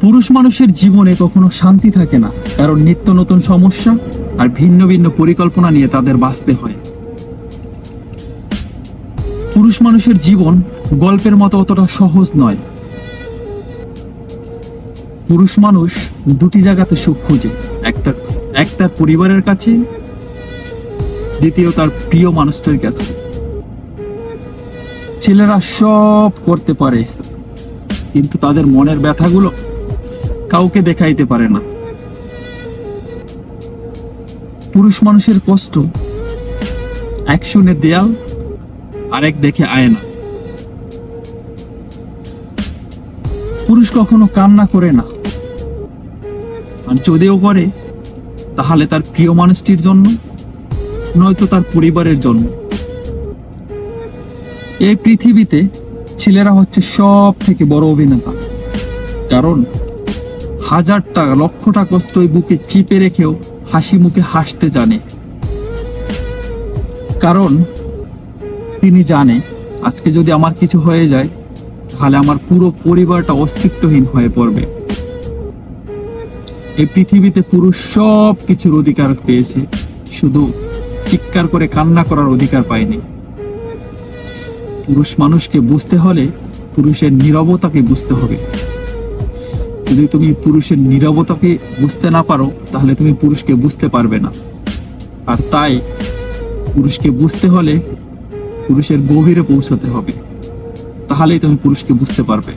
পুরুষ মানুষের জীবনে কখনো শান্তি থাকে না, কারণ নিত্য নতুন সমস্যা আর ভিন্ন ভিন্ন পরিকল্পনা নিয়ে তাদের বাঁচতে হয়। পুরুষ মানুষের জীবন গল্পের মতো অতটা সহজ নয়। পুরুষ মানুষ দুটি জায়গাতে সুখ খুঁজে, এক তার পরিবারের কাছে, দ্বিতীয় তার প্রিয় মানুষটার কাছে। ছেলেরা সব করতে পারে, কিন্তু তাদের মনের ব্যথাগুলো কাউকে দেখাইতে পারে না। পুরুষ মানুষের কষ্ট এক শুনে দেয়াল, আরেক দেখে আয়না। পুরুষ কখনো কান্না করে না, আর যদিও করে তাহলে তার প্রিয় মানুষটির জন্য, নয়তো তার পরিবারের জন্য। এই পৃথিবীতে ছেলেরা হচ্ছে সব থেকে বড় অভিনেতা, কারণ হাজারটা লক্ষটা কষ্ট ওই বুকে চিপে রেখেও হাসি মুখে হাসতে জানে। কারণ তিনি জানে আজকে যদি আমার কিছু হয়ে যায় তাহলে আমার পুরো পরিবারটা অস্তিত্বহীন হয়ে পড়বে। এই পৃথিবীতে পুরুষ সব কিছুর অধিকার পেয়েছে, শুধু চিৎকার করে কান্না করার অধিকার পায়নি। পুরুষ মানুষকে বুঝতে হলে পুরুষের নীরবতাকে বুঝতে হবে। যদি তুমি পুরুষের নীরবতাকে বুঝতে না পারো তাহলে তুমি পুরুষকে বুঝতে পারবে না। আর তাই পুরুষকে বুঝতে হলে পুরুষের গভীরে পৌঁছাতে হবে, তাহলেই তুমি পুরুষকে বুঝতে পারবে।